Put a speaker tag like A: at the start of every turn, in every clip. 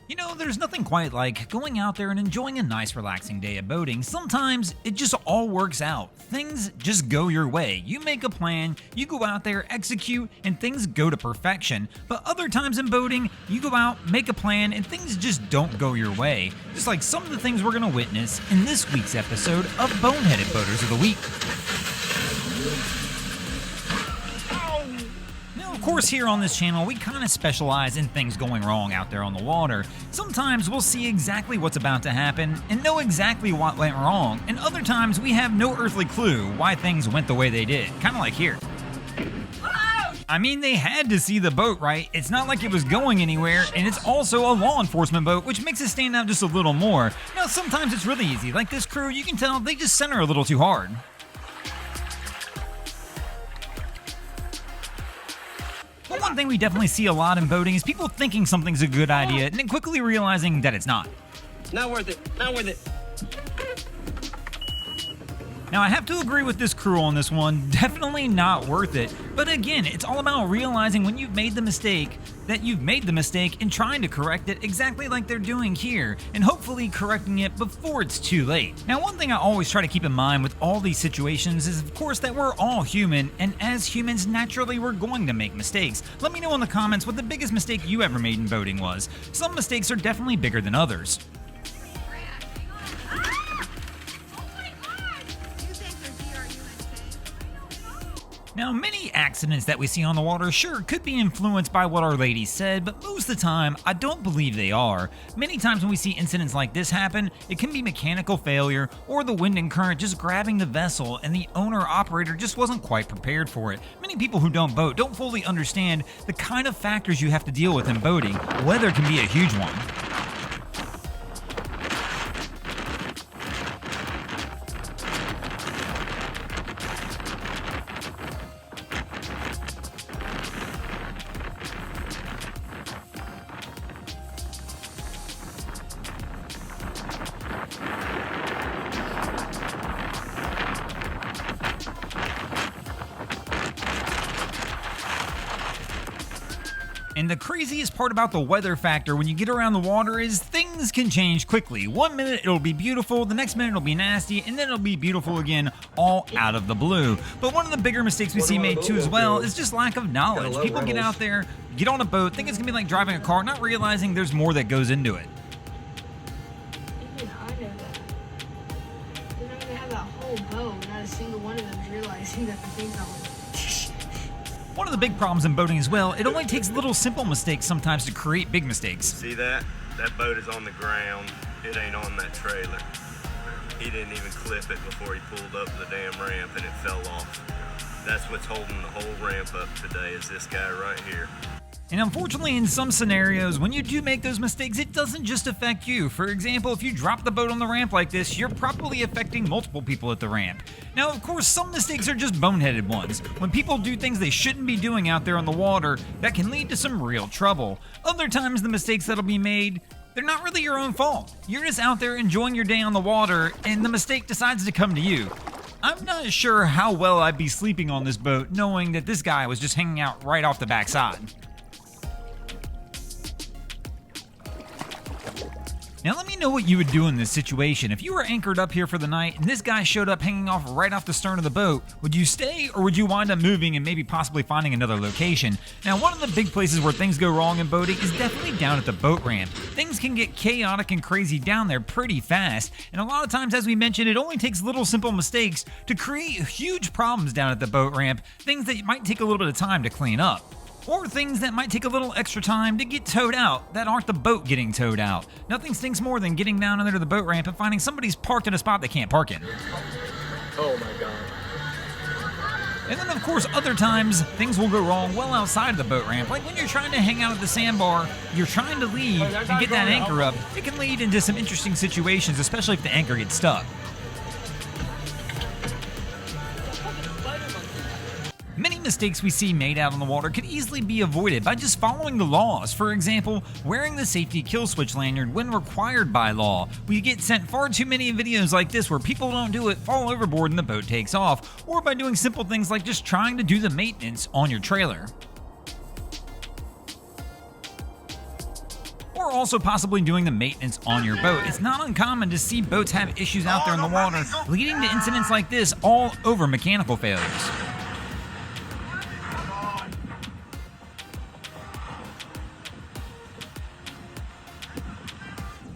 A: You know, there's nothing quite like going out there and enjoying a nice relaxing day of boating. Sometimes it just all works out. Things just go your way. You make a plan, you go out there, execute, and things go to perfection. But other times in boating, you go out, make a plan, and things just don't go your way. Just like some of the things we're going to witness in this week's episode of Boneheaded Boaters of the Week. Of course, here on this channel, we kind of specialize in things going wrong out there on the water. Sometimes we'll see exactly what's about to happen and know exactly what went wrong, and other times we have no earthly clue why things went the way they did, kind of like here. I mean, they had to see the boat, right? It's not like it was going anywhere, and it's also a law enforcement boat, which makes it stand out just a little more. Now, sometimes it's really easy. Like this crew, you can tell they just center a little too hard. But one thing we definitely see a lot in boating is people thinking something's a good idea and then quickly realizing that it's not.
B: Not worth it. Not worth it.
A: Now, I have to agree with this crew on this one. Definitely not worth it. But again, it's all about realizing when you've made the mistake that you've made the mistake and trying to correct it exactly like they're doing here, and hopefully correcting it before it's too late. Now, one thing I always try to keep in mind with all these situations is, of course, that we're all human, and as humans, naturally, we're going to make mistakes. Let me know in the comments what the biggest mistake you ever made in boating was. Some mistakes are definitely bigger than others. Now, many accidents that we see on the water sure could be influenced by what Our Lady said, but most of the time, I don't believe they are. Many times when we see incidents like this happen, it can be mechanical failure or the wind and current just grabbing the vessel and the owner-operator just wasn't quite prepared for it. Many people who don't boat don't fully understand the kind of factors you have to deal with in boating. Weather can be a huge one. And the craziest part about the weather factor when you get around the water is things can change quickly. 1 minute it'll be beautiful, the next minute it'll be nasty, and then it'll be beautiful again, all out of the blue. But one of the bigger mistakes we see made too as well is just lack of knowledge. People get out there, get on a boat, think it's gonna be like driving a car, not realizing there's more that goes into it.
C: Even I know that. They don't even have that whole boat, not a single one of them is realizing that the thing's not working.
A: One of the big problems in boating as well, it only takes little simple mistakes sometimes to create big mistakes.
D: See that? That boat is on the ground. It ain't on that trailer. He didn't even clip it before he pulled up the damn ramp and it fell off. That's what's holding the whole ramp up today, is this guy right here.
A: And unfortunately, in some scenarios, when you do make those mistakes, it doesn't just affect you. For example, if you drop the boat on the ramp like this, you're probably affecting multiple people at the ramp. Now, of course, some mistakes are just boneheaded ones. When people do things they shouldn't be doing out there on the water, that can lead to some real trouble. Other times, the mistakes that'll be made, they're not really your own fault. You're just out there enjoying your day on the water, and the mistake decides to come to you. I'm not sure how well I'd be sleeping on this boat knowing that this guy was just hanging out right off the backside. Now let me know what you would do in this situation. If you were anchored up here for the night and this guy showed up hanging off right off the stern of the boat, would you stay or would you wind up moving and maybe possibly finding another location? Now, one of the big places where things go wrong in boating is definitely down at the boat ramp. Things can get chaotic and crazy down there pretty fast, and a lot of times, as we mentioned, it only takes little simple mistakes to create huge problems down at the boat ramp, things that might take a little bit of time to clean up. Or things that might take a little extra time to get towed out that aren't the boat getting towed out. Nothing stinks more than getting down under the boat ramp and finding somebody's parked in a spot they can't park in.
B: Oh my god.
A: And then, of course, other times, things will go wrong well outside of the boat ramp. Like when you're trying to hang out at the sandbar, you're trying to leave and get that anchor up. It can lead into some interesting situations, especially if the anchor gets stuck. Many mistakes we see made out on the water could easily be avoided by just following the laws. For example, wearing the safety kill switch lanyard when required by law. We get sent far too many videos like this where people don't do it, fall overboard, and the boat takes off. Or by doing simple things like just trying to do the maintenance on your trailer. Or also possibly doing the maintenance on your boat. It's not uncommon to see boats have issues out there in the water, leading to incidents like this all over mechanical failures.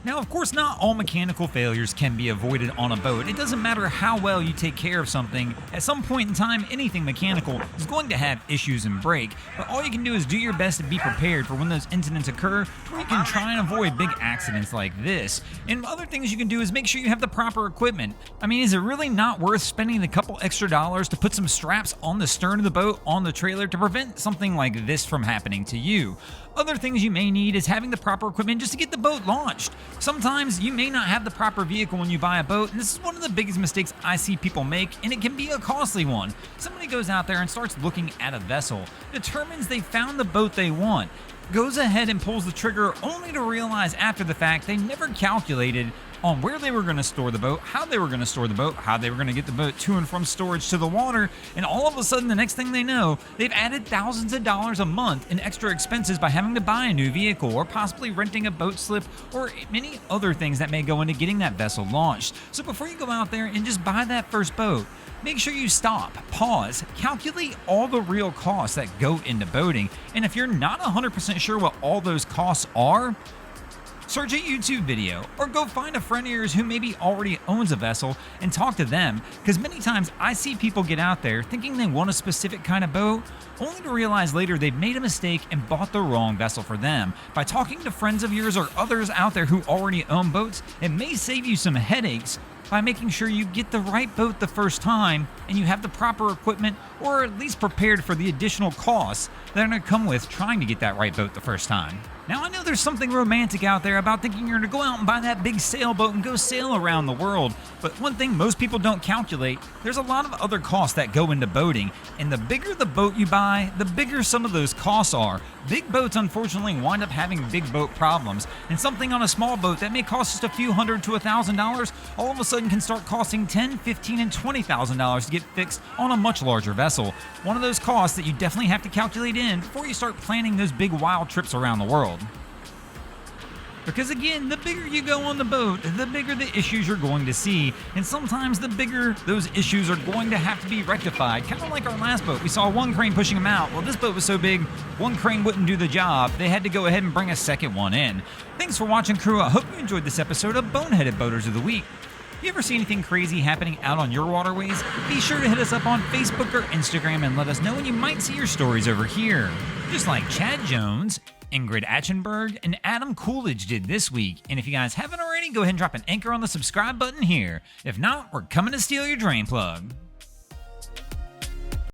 A: Now, of course, not all mechanical failures can be avoided on a boat. It doesn't matter how well you take care of something. At some point in time, anything mechanical is going to have issues and break. But all you can do is do your best to be prepared for when those incidents occur, where you can try and avoid big accidents like this. And other things you can do is make sure you have the proper equipment. I mean, is it really not worth spending a couple extra dollars to put some straps on the stern of the boat, on the trailer, to prevent something like this from happening to you? Other things you may need is having the proper equipment just to get the boat launched. Sometimes you may not have the proper vehicle when you buy a boat, and this is one of the biggest mistakes I see people make, and it can be a costly one. Somebody goes out there and starts looking at a vessel, determines they found the boat they want, goes ahead and pulls the trigger only to realize after the fact they never calculated on where they were going to store the boat, how they were going to store the boat, how they were going to get the boat to and from storage to the water, and all of a sudden, the next thing they know, they've added thousands of dollars a month in extra expenses by having to buy a new vehicle or possibly renting a boat slip or many other things that may go into getting that vessel launched. So before you go out there and just buy that first boat, make sure you stop, pause, calculate all the real costs that go into boating, and if you're not 100% sure what all those costs are, search a YouTube video or go find a friend of yours who maybe already owns a vessel and talk to them, because many times I see people get out there thinking they want a specific kind of boat, only to realize later they've made a mistake and bought the wrong vessel for them. By talking to friends of yours or others out there who already own boats, it may save you some headaches by making sure you get the right boat the first time and you have the proper equipment, or at least prepared for the additional costs that are going to come with trying to get that right boat the first time. Now, I know there's something romantic out there about thinking you're going to go out and buy that big sailboat and go sail around the world, but one thing most people don't calculate, there's a lot of other costs that go into boating, and the bigger the boat you buy, the bigger some of those costs are. Big boats unfortunately wind up having big boat problems, and something on a small boat that may cost just a few $100 to $1,000 all of a sudden can start costing $10,000, $15,000, and $20,000 to get fixed on a much larger vessel. One of those costs that you definitely have to calculate in before you start planning those big wild trips around the world. Because again, the bigger you go on the boat, the bigger the issues you're going to see, and sometimes the bigger those issues are going to have to be rectified. Kind of like our last boat, we saw one crane pushing them out. Well, this boat was so big, one crane wouldn't do the job. They had to go ahead and bring a second one in. Thanks for watching, crew. I hope you enjoyed this episode of Boneheaded Boaters of the Week. If you ever see anything crazy happening out on your waterways, be sure to hit us up on Facebook or Instagram and let us know when you might see your stories over here. Just like Chad Jones, Ingrid Achenberg, and Adam Coolidge did this week. And if you guys haven't already, go ahead and drop an anchor on the subscribe button here. If not, we're coming to steal your drain plug.